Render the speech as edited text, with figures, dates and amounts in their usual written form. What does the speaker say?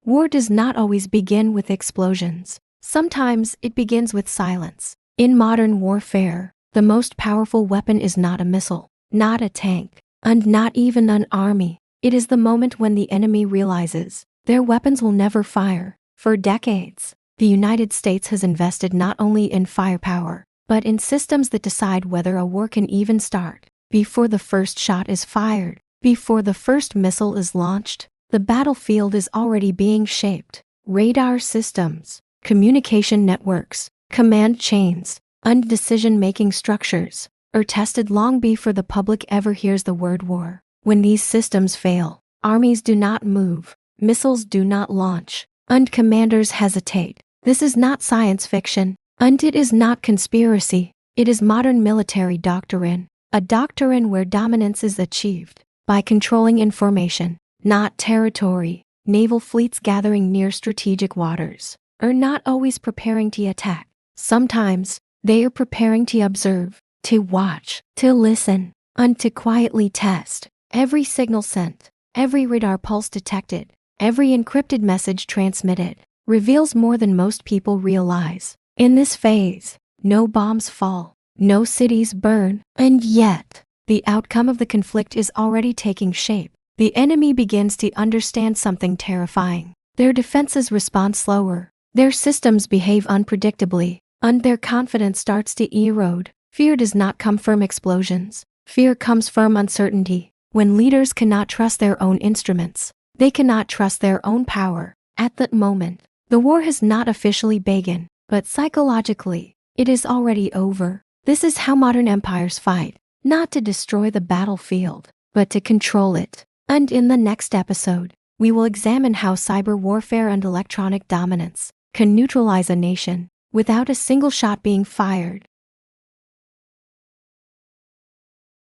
War does not always begin with explosions. Sometimes it begins with silence. In modern warfare, the most powerful weapon is not a missile, not a tank, and not even an army. It is the moment when the enemy realizes their weapons will never fire. For decades, the United States has invested not only in firepower, but in systems that decide whether a war can even start. Before the first shot is fired, before the first missile is launched, the battlefield is already being shaped. Radar systems, communication networks, command chains, and decision-making structures are tested long before the public ever hears the word war. When these systems fail, armies do not move, missiles do not launch, and commanders hesitate. This is not science fiction, and it is not conspiracy. It is modern military doctrine, a doctrine where dominance is achieved by controlling information, not territory. Naval fleets gathering near strategic waters are not always preparing to attack. Sometimes, they are preparing to observe, to watch, to listen, and to quietly test. Every signal sent, every radar pulse detected, every encrypted message transmitted reveals more than most people realize. In this phase, no bombs fall, no cities burn, and yet, the outcome of the conflict is already taking shape. The enemy begins to understand something terrifying. Their defenses respond slower, their systems behave unpredictably, and their confidence starts to erode. Fear does not come from explosions. Fear comes from uncertainty. When leaders cannot trust their own instruments, they cannot trust their own power. At that moment, the war has not officially begun, but psychologically, it is already over. This is how modern empires fight, not to destroy the battlefield, but to control it. And in the next episode, we will examine how cyber warfare and electronic dominance can neutralize a nation without a single shot being fired.